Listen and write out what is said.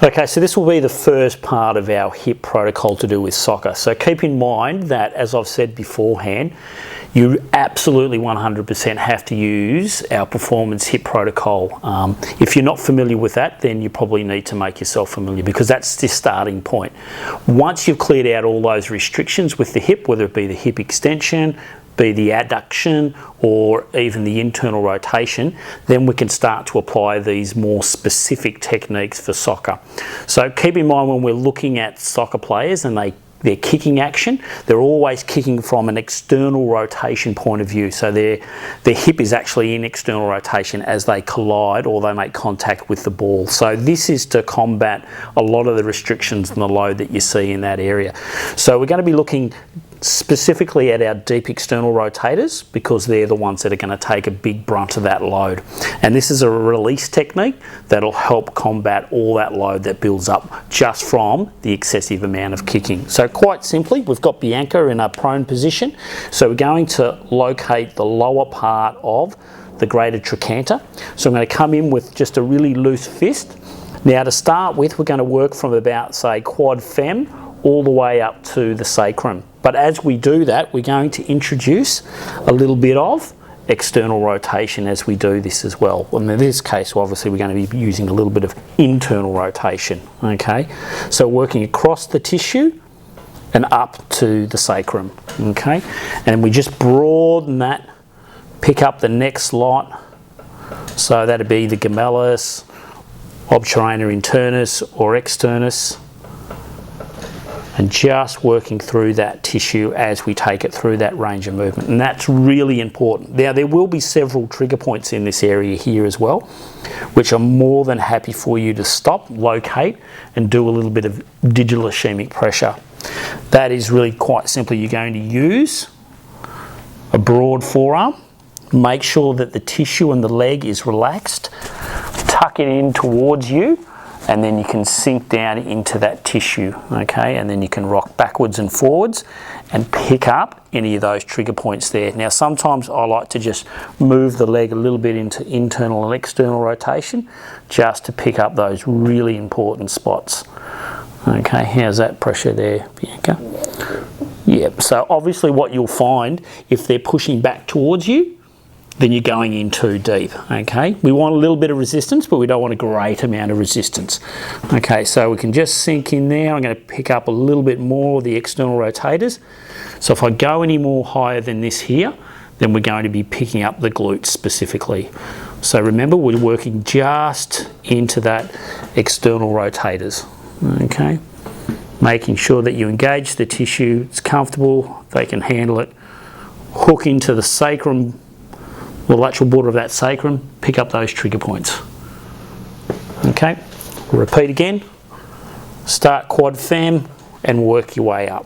Okay, so this will be the first part of our hip protocol to do with soccer. So keep in mind that, as I've said beforehand, you absolutely 100% have to use our performance hip protocol. If you're not familiar with that, then you probably need to make yourself familiar, because that's the starting point. Once you've cleared out all those restrictions with the hip, whether it be the hip extension, be the adduction, or even the internal rotation, then we can start to apply these more specific techniques for soccer. So keep in mind, when we're looking at soccer players and their kicking action, they're always kicking from an external rotation point of view. So their hip is actually in external rotation as they collide or they make contact with the ball. So this is to combat a lot of the restrictions and the load that you see in that area. So we're going to be looking specifically at our deep external rotators, because they're the ones that are going to take a big brunt of that load. And this is a release technique that'll help combat all that load that builds up just from the excessive amount of kicking. So quite simply, we've got Bianca in a prone position. So we're going to locate the lower part of the greater trochanter. So I'm going to come in with just a really loose fist. Now, to start with, we're going to work from about, say, quad fem all the way up to the sacrum. But as we do that, we're going to introduce a little bit of external rotation as we do this as well. And in this case, obviously, we're going to be using a little bit of internal rotation, okay? So working across the tissue and up to the sacrum, okay? And we just broaden that, pick up the next lot. So that'd be the gemellus, obturator, internus, or externus. And just working through that tissue as we take it through that range of movement. And that's really important. Now, there will be several trigger points in this area here as well, which I'm more than happy for you to stop, locate, and do a little bit of digital ischemic pressure. That is really quite simply, you're going to use a broad forearm, make sure that the tissue and the leg is relaxed, tuck it in towards you, and then you can sink down into that tissue, okay? And then you can rock backwards and forwards and pick up any of those trigger points there. Now, sometimes I like to just move the leg a little bit into internal and external rotation just to pick up those really important spots. Okay, how's that pressure there, Bianca? Yep, so obviously what you'll find, if they're pushing back towards you, then you're going in too deep, okay? We want a little bit of resistance, but we don't want a great amount of resistance. Okay, so we can just sink in there. I'm going to pick up a little bit more of the external rotators. So if I go any more higher than this here, then we're going to be picking up the glutes specifically. So remember, we're working just into that external rotators, okay? Making sure that you engage the tissue, it's comfortable, they can handle it. Hook into the sacrum, the lateral border of that sacrum, pick up those trigger points. Okay, repeat again. Start quad fem and work your way up.